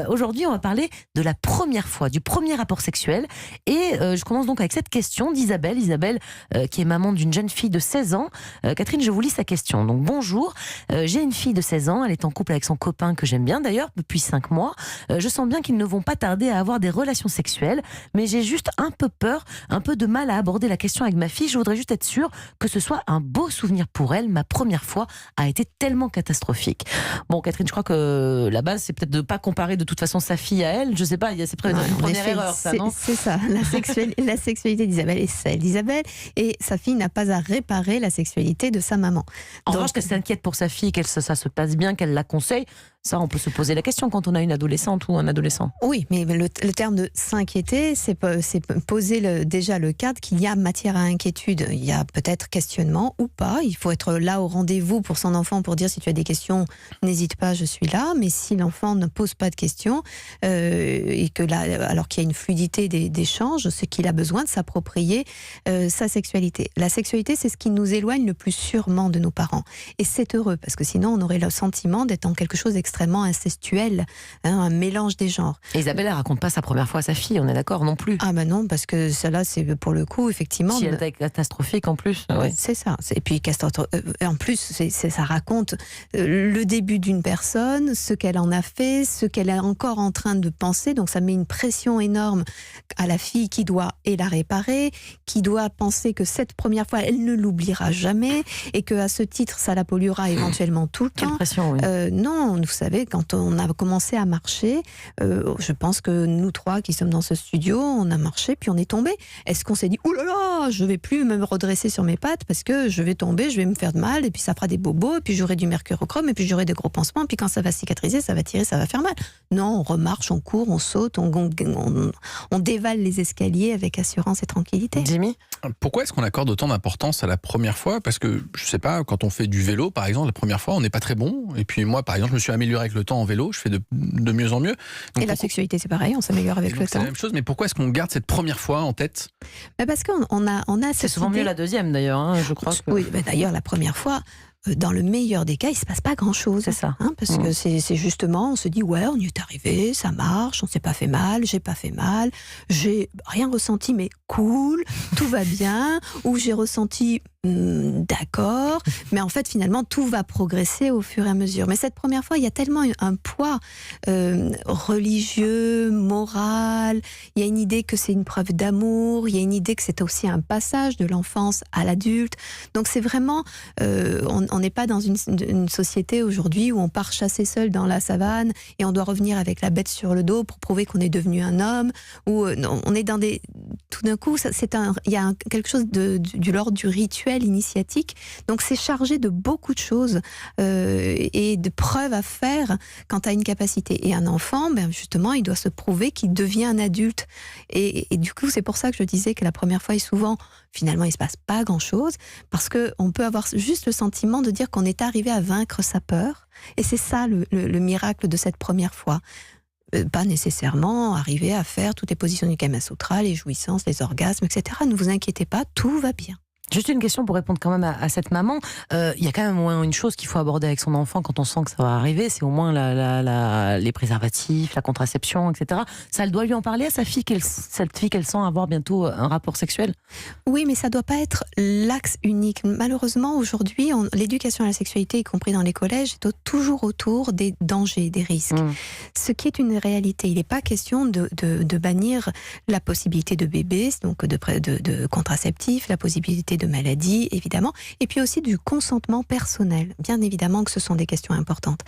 Aujourd'hui, on va parler de la première fois, du premier rapport sexuel. Et je commence donc avec cette question d'Isabelle. Isabelle, qui est maman d'une jeune fille de 16 ans. Catherine, je vous lis sa question. Donc, bonjour, j'ai une fille de 16 ans. Elle est en couple avec son copain que j'aime bien d'ailleurs depuis 5 mois. Je sens bien qu'ils ne vont pas tarder à avoir des relations sexuelles, mais j'ai juste un peu peur, un peu de mal à aborder la question avec ma fille. Je voudrais juste être sûre que ce soit un beau souvenir pour elle. Ma première fois a été tellement catastrophique. Bon, Catherine, je crois que la base, c'est peut-être de ne pas comparer de toute façon sa fille à elle. Je sais pas, c'est peut-être une première erreur, ça, non ? C'est ça. La sexualité d'Isabelle est celle d'Isabelle, et sa fille n'a pas à réparer la sexualité de sa maman. En revanche, qu'elle s'inquiète pour sa fille, ça se passe bien, qu'elle la conseille, ça, on peut se poser la question quand on a une adolescente ou un adolescent. Oui, mais le terme de s'inquiéter, c'est poser déjà le cadre qu'il y a matière à inquiétude. Il y a peut-être questionnement ou pas. Il faut être là au rendez-vous pour son enfant pour dire si tu as des questions, n'hésite pas, je suis là. Mais si l'enfant ne pose pas de questions, et que là, alors qu'il y a une fluidité d'échanges, c'est qu'il a besoin de s'approprier sa sexualité. La sexualité, c'est ce qui nous éloigne le plus sûrement de nos parents. Et c'est heureux, parce que sinon, on aurait le sentiment d'être en quelque chose d'extrêmement incestuel, un mélange des genres. Et Isabelle, elle raconte pas sa première fois à sa fille, on est d'accord, non plus. Ah ben non, parce que celle-là, c'est pour le coup, effectivement... Si elle est catastrophique en plus. Ouais. C'est ça. Et puis, en plus, ça raconte le début d'une personne, ce qu'elle en a fait, ce qu'elle est encore en train de penser. Donc, ça met une pression énorme à la fille qui doit la réparer, qui doit penser que cette première fois, elle ne l'oubliera jamais, et qu'à ce titre, ça la polluera éventuellement tout le temps. Quelle pression, oui. Non, vous savez, quand on a commencé à marcher, je pense que nous trois qui sommes dans ce studio, on a marché, puis on est tombé. Est-ce qu'on s'est dit, oh là là, je vais plus me redresser sur mes pattes parce que je vais tomber, je vais me faire de mal, et puis ça fera des bobos, et puis j'aurai du mercurochrome, et puis j'aurai des gros pansements, et puis quand ça va cicatriser, ça va tirer, ça va faire mal. Non, on remarche, on court, on saute, on dévale les escaliers avec assurance et tranquillité. Jimmy ? Pourquoi est-ce qu'on accorde autant d'importance à la première fois ? Parce que, je sais pas, quand on fait du vélo, par exemple, la première fois, on n'est pas très bon. Et puis moi, par exemple, je me suis amélioré avec le temps en vélo, je fais de mieux en mieux. Donc, et la sexualité, c'est pareil, on s'améliore avec le temps. C'est la même chose, mais pourquoi est-ce qu'on garde cette première fois en tête ? Parce qu'on a c'est souvent mieux la deuxième, d'ailleurs, je crois. Oui, d'ailleurs, la première fois... Dans le meilleur des cas, il ne se passe pas grand-chose. C'est ça. Parce que c'est justement, on se dit, ouais, on y est arrivé, ça marche, on ne s'est pas fait mal, j'ai pas fait mal, j'ai rien ressenti, mais cool, tout va bien, ou j'ai ressenti, d'accord, mais en fait, finalement, tout va progresser au fur et à mesure. Mais cette première fois, il y a tellement un poids religieux, moral, il y a une idée que c'est une preuve d'amour, il y a une idée que c'est aussi un passage de l'enfance à l'adulte. Donc c'est vraiment... on n'est pas dans une société aujourd'hui où on part chasser seul dans la savane et on doit revenir avec la bête sur le dos pour prouver qu'on est devenu un homme. Ou on est dans des... Tout d'un coup, il y a quelque chose de l'ordre du rituel initiatique. Donc c'est chargé de beaucoup de choses et de preuves à faire quant à une capacité. Et un enfant, justement, il doit se prouver qu'il devient un adulte. Et du coup, c'est pour ça que je disais que la première fois est souvent... Finalement, il ne se passe pas grand-chose, parce qu'on peut avoir juste le sentiment de dire qu'on est arrivé à vaincre sa peur. Et c'est ça le miracle de cette première fois. Pas nécessairement arriver à faire toutes les positions du Kama Sutra, les jouissances, les orgasmes, etc. Ne vous inquiétez pas, tout va bien. Juste une question pour répondre quand même à cette maman. Il y a quand même au moins une chose qu'il faut aborder avec son enfant quand on sent que ça va arriver, c'est au moins les préservatifs, la contraception, etc. Ça, elle doit lui en parler à sa fille, cette fille qu'elle sent avoir bientôt un rapport sexuel ? Oui, mais ça ne doit pas être l'axe unique. Malheureusement, aujourd'hui, l'éducation à la sexualité, y compris dans les collèges, est toujours autour des dangers, des risques. Ce qui est une réalité. Il n'est pas question de bannir la possibilité de bébé, donc de contraceptifs, la possibilité de maladies, évidemment, et puis aussi du consentement personnel. Bien évidemment que ce sont des questions importantes.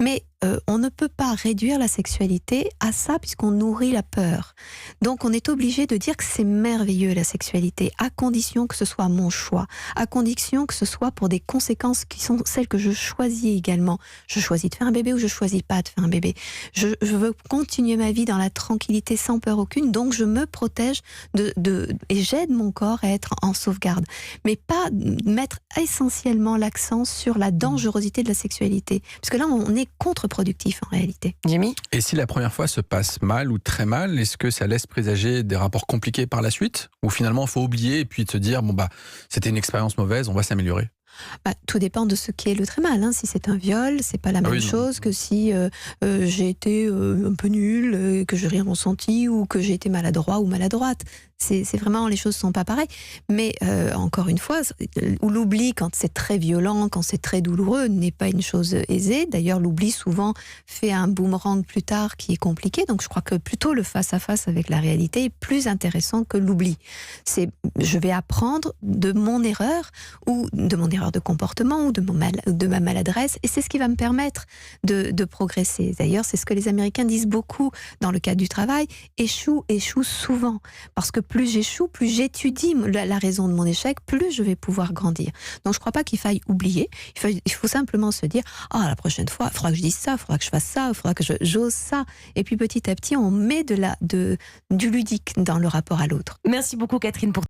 Mais on ne peut pas réduire la sexualité à ça, puisqu'on nourrit la peur. Donc on est obligé de dire que c'est merveilleux, la sexualité, à condition que ce soit mon choix, à condition que ce soit pour des conséquences qui sont celles que je choisis également. Je choisis de faire un bébé ou je choisis pas de faire un bébé. Je veux continuer ma vie dans la tranquillité sans peur aucune, donc je me protège et j'aide mon corps à être en sauvegarde. Mais pas mettre essentiellement l'accent sur la dangerosité de la sexualité. Parce que là, on est contre-productif en réalité. Jimmy ? Et si la première fois se passe mal ou très mal, est-ce que ça laisse présager des rapports compliqués par la suite ? Ou finalement, il faut oublier et puis se dire, c'était une expérience mauvaise, on va s'améliorer ? Tout dépend de ce qu'est le très mal. Si c'est un viol, c'est pas la même chose que si j'ai été un peu nulle, que j'ai rien ressenti ou que j'ai été maladroit ou maladroite. C'est vraiment, les choses sont pas pareilles. Mais encore une fois, l'oubli quand c'est très violent, quand c'est très douloureux, n'est pas une chose aisée. D'ailleurs, l'oubli souvent fait un boomerang plus tard qui est compliqué. Donc je crois que plutôt le face-à-face avec la réalité est plus intéressant que l'oubli. Je vais apprendre de mon erreur ou de mon erreur de comportement ou de ma maladresse, et c'est ce qui va me permettre de progresser. D'ailleurs, c'est ce que les Américains disent beaucoup dans le cadre du travail: échoue souvent. Parce que plus j'échoue, plus j'étudie la raison de mon échec, plus je vais pouvoir grandir. Donc je ne crois pas qu'il faille oublier. Il faut simplement se dire: la prochaine fois, il faudra que je dise ça, il faudra que je fasse ça, il faudra que j'ose ça. Et puis petit à petit, on met du ludique dans le rapport à l'autre. Merci beaucoup Catherine pour